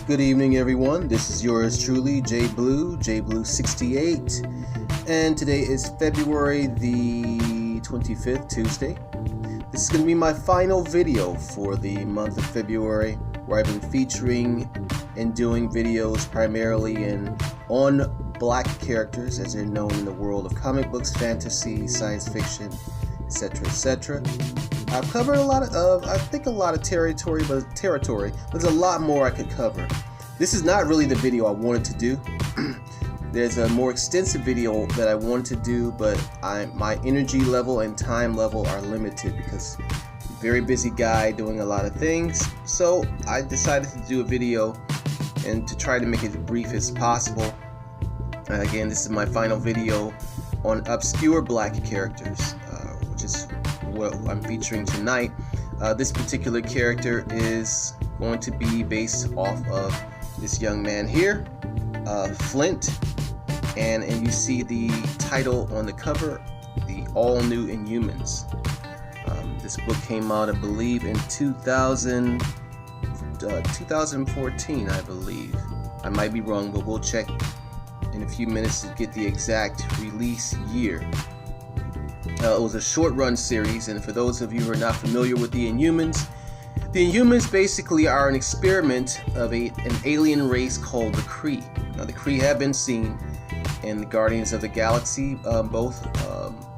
Good evening, everyone. This is yours truly, JBlue68, and today is February the 25th, Tuesday. This is going to be my final video for the month of February, where I've been featuring and doing videos primarily on black characters, as they're known in the world of comic books, fantasy, science fiction, etc., etc. I've covered a lot of territory, but there's a lot more I could cover. This is not really the video I wanted to do. There's a more extensive video that I wanted to do, but my energy level and time level are limited because I'm a very busy guy doing a lot of things. So I decided to do a video and to try to make it as brief as possible. And again, this is my final video on obscure black characters, which is what I'm featuring tonight. This particular character is going to be based off of this young man here, FLINT, and you see the title on the cover, the All New Inhumans. This book came out, I believe, in 2014, I believe. I might be wrong, but we'll check in a few minutes to get the exact release year. It was a short-run series, and for those of you who are not familiar with the Inhumans basically are an experiment of an alien race called the Kree. Now, the Kree have been seen in the Guardians of the Galaxy, both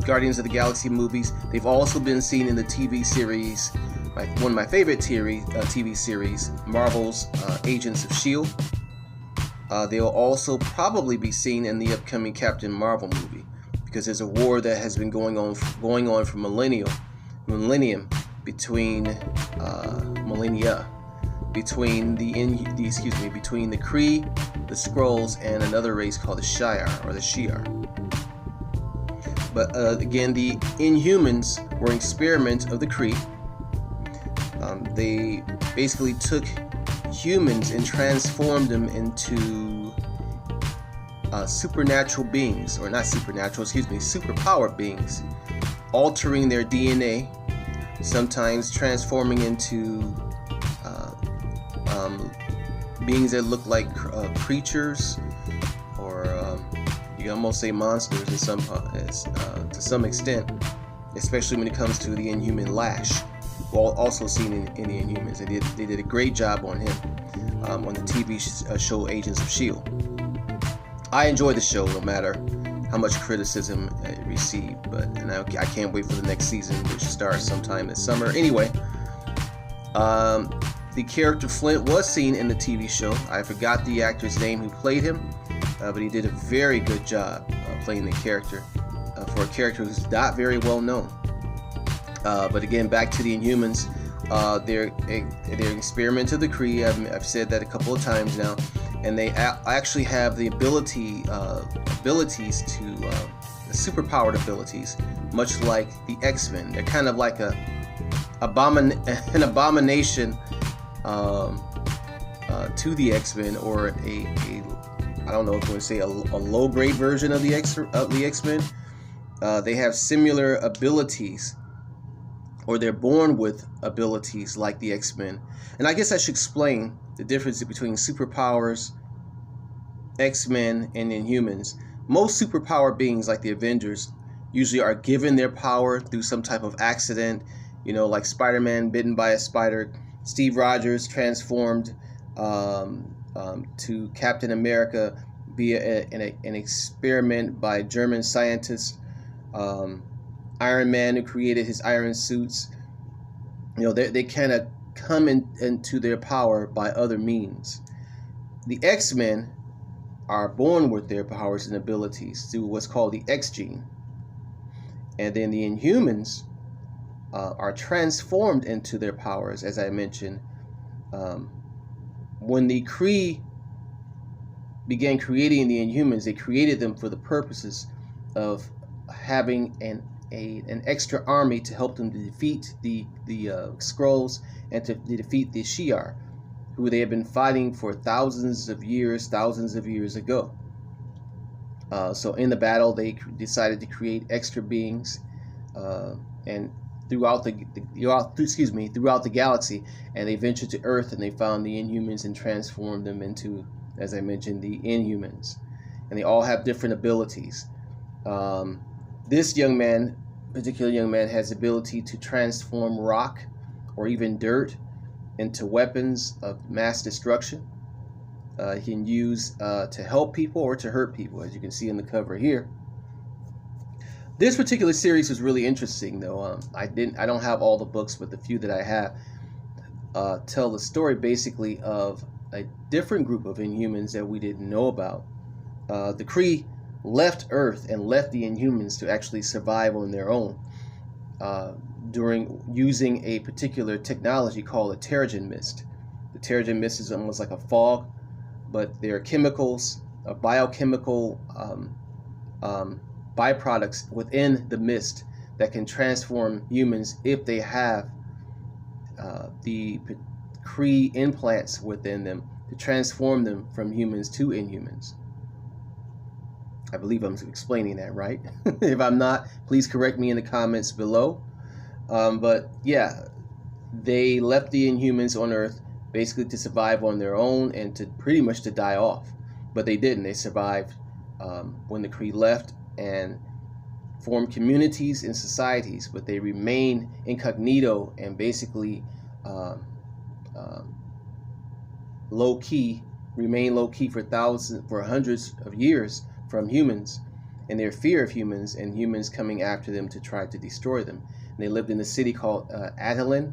Guardians of the Galaxy movies. They've also been seen in the TV series, one of my favorite TV series, Marvel's Agents of S.H.I.E.L.D. They'll also probably be seen in the upcoming Captain Marvel movie, because there's a war that has been going on for millennium between between the Kree, the Skrulls, and another race called the Shi'ar. But again, the Inhumans were an experiment of the Kree. They basically took humans and transformed them into superpowered beings, altering their DNA, sometimes transforming into beings that look like creatures, or you can almost say monsters to some extent, especially when it comes to the Inhuman Lash, while also seen in the Inhumans. They did a great job on him on the TV show Agents of S.H.I.E.L.D. I enjoy the show no matter how much criticism it received, and I can't wait for the next season, which starts sometime this summer. Anyway, the character FLINT was seen in the TV show. I forgot the actor's name who played him, but he did a very good job playing the character for a character who's not very well known. But again, back to the Inhumans. They're an experiment of the Kree. I've said that a couple of times now, and they actually have the abilities to superpowered abilities, much like the X-Men. They're kind of like an abomination to the X-Men, or I don't know if you want to say a low-grade version of the X-Men. They have similar abilities, or they're born with abilities like the X-Men. And I guess I should explain the difference between superpowers, X-Men, and Inhumans. Most superpower beings, like the Avengers, usually are given their power through some type of accident, like Spider-Man bitten by a spider, Steve Rogers transformed to Captain America via an experiment by German scientists, Iron Man, who created his iron suits. They kind of come into their power by other means. The X-Men are born with their powers and abilities through what's called the X gene. And then the Inhumans are transformed into their powers, as I mentioned. When the Kree began creating the Inhumans, they created them for the purposes of having an extra army to help them to defeat the Skrulls and to defeat the Shi'ar, who they have been fighting for thousands of years ago. So in the battle, they decided to create extra beings, and throughout the galaxy, and they ventured to Earth and they found the Inhumans and transformed them into, as I mentioned, the Inhumans, and they all have different abilities. This particular young man, has the ability to transform rock or even dirt into weapons of mass destruction. He can use to help people or to hurt people, as you can see in the cover here. This particular series was really interesting, though. I don't have all the books, but the few that I have tell the story basically of a different group of Inhumans that we didn't know about. The Kree left Earth and left the Inhumans to actually survive on their own during using a particular technology called a Terrigen mist. The Terrigen mist is almost like a fog, but there are chemicals, biochemical byproducts within the mist that can transform humans if they have the Kree implants within them to transform them from humans to Inhumans. I believe I'm explaining that right. If I'm not, please correct me in the comments below. But yeah, they left the Inhumans on Earth basically to survive on their own and to pretty much to die off. But they didn't. They survived when the Kree left and formed communities and societies, but they remain incognito and basically remain low-key for hundreds of years from humans, and their fear of humans and humans coming after them to try to destroy them. And they lived in a city called Attilan,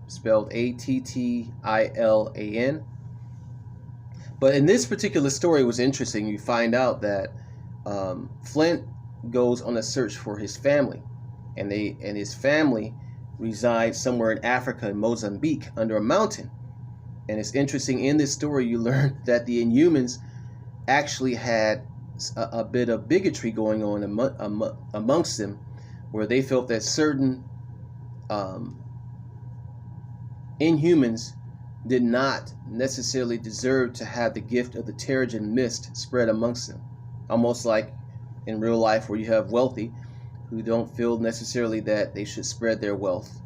spelled Attilan. But in this particular story, it was interesting. You find out that Flint goes on a search for his family, and his family resides somewhere in Africa, in Mozambique, under a mountain. And it's interesting, in this story you learn that the Inhumans actually had a bit of bigotry going on amongst them, where they felt that certain Inhumans did not necessarily deserve to have the gift of the Terrigen mist spread amongst them. Almost like in real life, where you have wealthy who don't feel necessarily that they should spread their wealth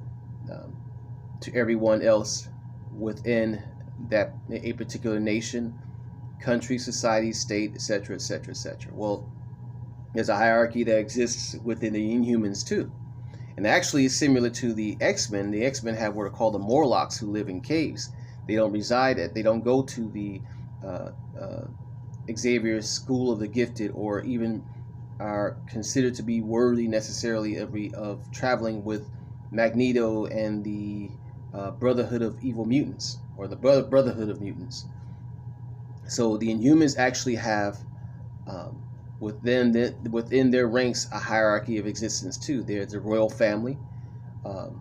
to everyone else within a particular nation, country, society, state, etc., etc., etc. Well, there's a hierarchy that exists within the Inhumans too, and actually it's similar to the X-Men. The X-Men have what are called the Morlocks, who live in caves. They don't go to the Xavier's School of the Gifted, or even are considered to be worthy necessarily of traveling with Magneto and the Brotherhood of Evil Mutants, or the Brotherhood of Mutants. So the Inhumans actually have within their ranks a hierarchy of existence too. There's the royal family,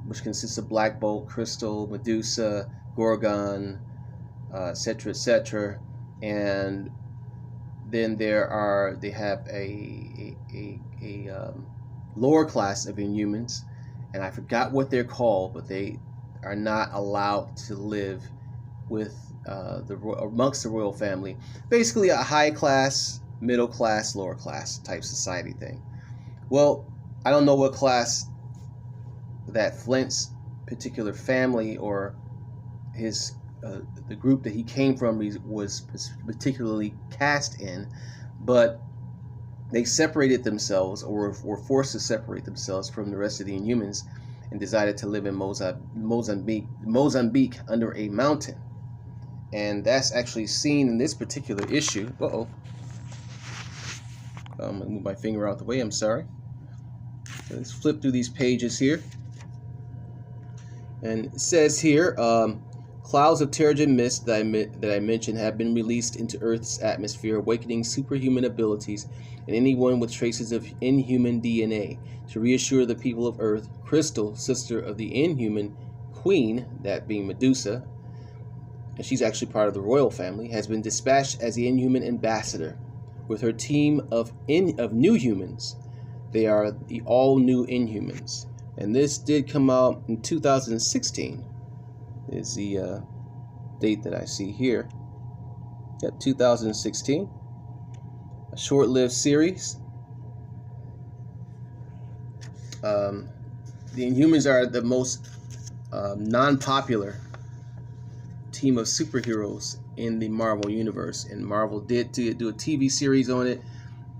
which consists of Black Bolt, Crystal, Medusa, Gorgon, etc., etc., and then they have a lower class of Inhumans, and I forgot what they're called, but they are not allowed to live with amongst the royal family. Basically a high class, middle class, lower class type society thing. Well, I don't know what class that Flint's particular family or his the group that he came from was particularly cast in, but they separated themselves, or were forced to separate themselves from the rest of the Inhumans, and decided to live in Mozambique under a mountain. And that's actually seen in this particular issue. I'm gonna move my finger out the way, I'm sorry. Let's flip through these pages here. And it says here, clouds of Terrigen mist that I mentioned have been released into Earth's atmosphere, awakening superhuman abilities in anyone with traces of Inhuman DNA. To reassure the people of Earth, Crystal, sister of the Inhuman Queen, that being Medusa, and she's actually part of the royal family, has been dispatched as the Inhuman ambassador with her team of new humans. They are the all-new Inhumans. And this did come out in 2016. Is the date that I see here. Got 2016. A short-lived series. The Inhumans are the most non-popular team of superheroes in the Marvel universe, and Marvel did do a TV series on it.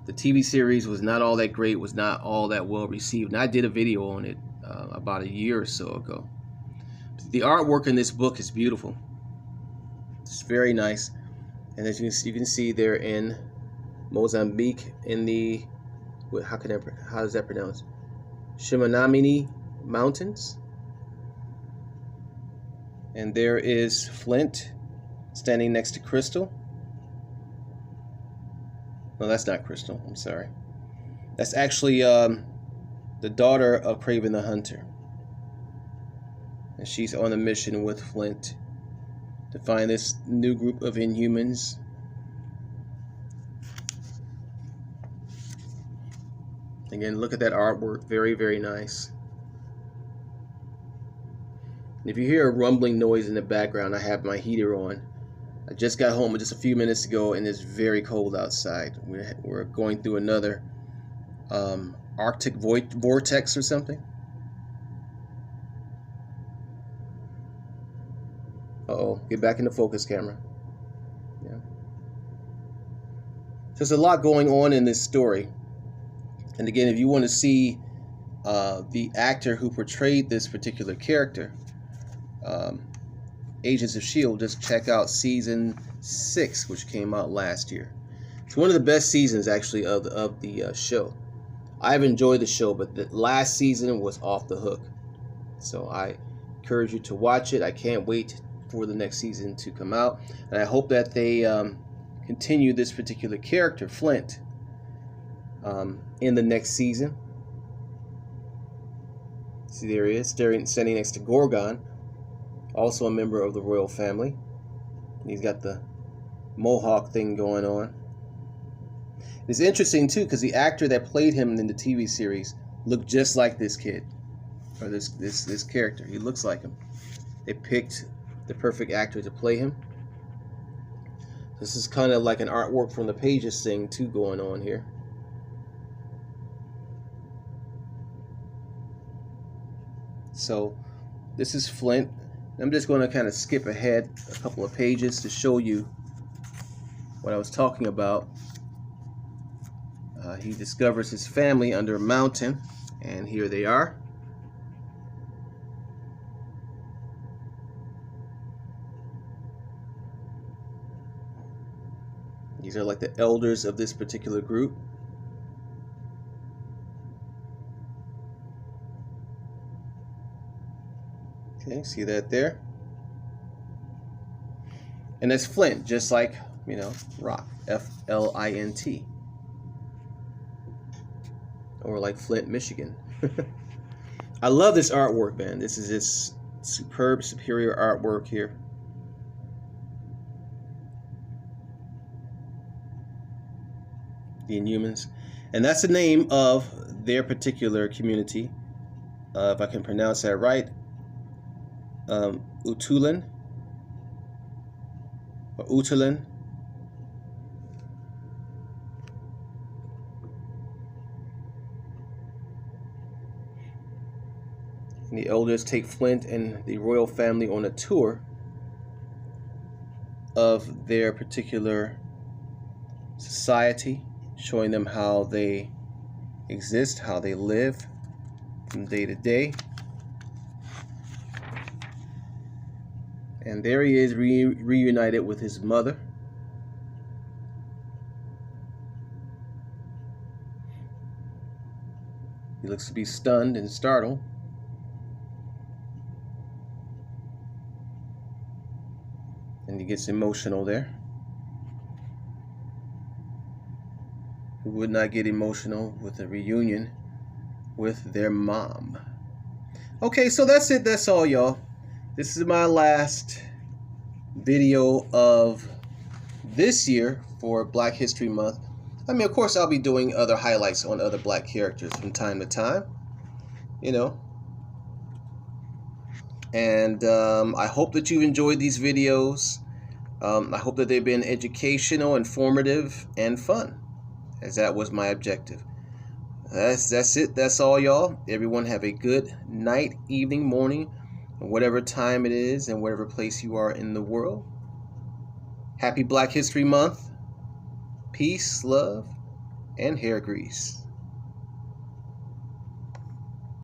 The TV series was not all that great, was not all that well received, and I did a video on it about a year or so ago. The artwork in this book is beautiful. It's very nice, and as you can see, they're in Mozambique in the how does that pronounce? Shimanamini Mountains. And there is Flint standing next to Crystal. No, that's not Crystal. I'm sorry. That's actually the daughter of Kraven the Hunter. And she's on a mission with Flint to find this new group of Inhumans. Again, look at that artwork. Very, very nice. If you hear a rumbling noise in the background, I have my heater on. I just got home just a few minutes ago, and it's very cold outside. We're going through another Arctic vortex or something. Uh-oh, get back in the focus, camera. Yeah. So there's a lot going on in this story. And again, if you want to see the actor who portrayed this particular character, Agents of S.H.I.E.L.D., just check out season 6, which came out last year. It's one of the best seasons, actually, of the show. I've enjoyed the show, but the last season was off the hook. So I encourage you to watch it. I can't wait for the next season to come out, and I hope that they continue this particular character, Flint, in the next season. See, there he is, standing next to Gorgon, also a member of the royal family. He's got the mohawk thing going on. It's interesting too, because the actor that played him in the TV series looked just like this kid, or this character. He looks like him. They picked the perfect actor to play him. This is kind of like an artwork from the Pages thing too going on here. So this is Flint. I'm just going to kind of skip ahead a couple of pages to show you what I was talking about. He discovers his family under a mountain, and here they are. These are like the elders of this particular group. Okay, see that there? And that's Flint, just like, you know, rock, F-L-I-N-T. Or like Flint, Michigan. I love this artwork, man. This is just superb, superior artwork here. The Inhumans. And that's the name of their particular community. If I can pronounce that right. Utulin or Utulin. And the elders take Flint and the royal family on a tour of their particular society, showing them how they exist, how they live from day to day. And there he is, reunited with his mother. He looks to be stunned and startled. And he gets emotional there. Who would not get emotional with a reunion with their mom? Okay, so that's it. That's all, y'all. This is my last video of this year for Black History Month. I mean, of course, I'll be doing other highlights on other black characters from time to time, you know. And I hope that you've enjoyed these videos. I hope that they've been educational, informative, and fun, as that was my objective. That's it. That's all, y'all. Everyone have a good night, evening, morning, whatever time it is and whatever place you are in the world. Happy Black History Month. Peace, love, and hair grease.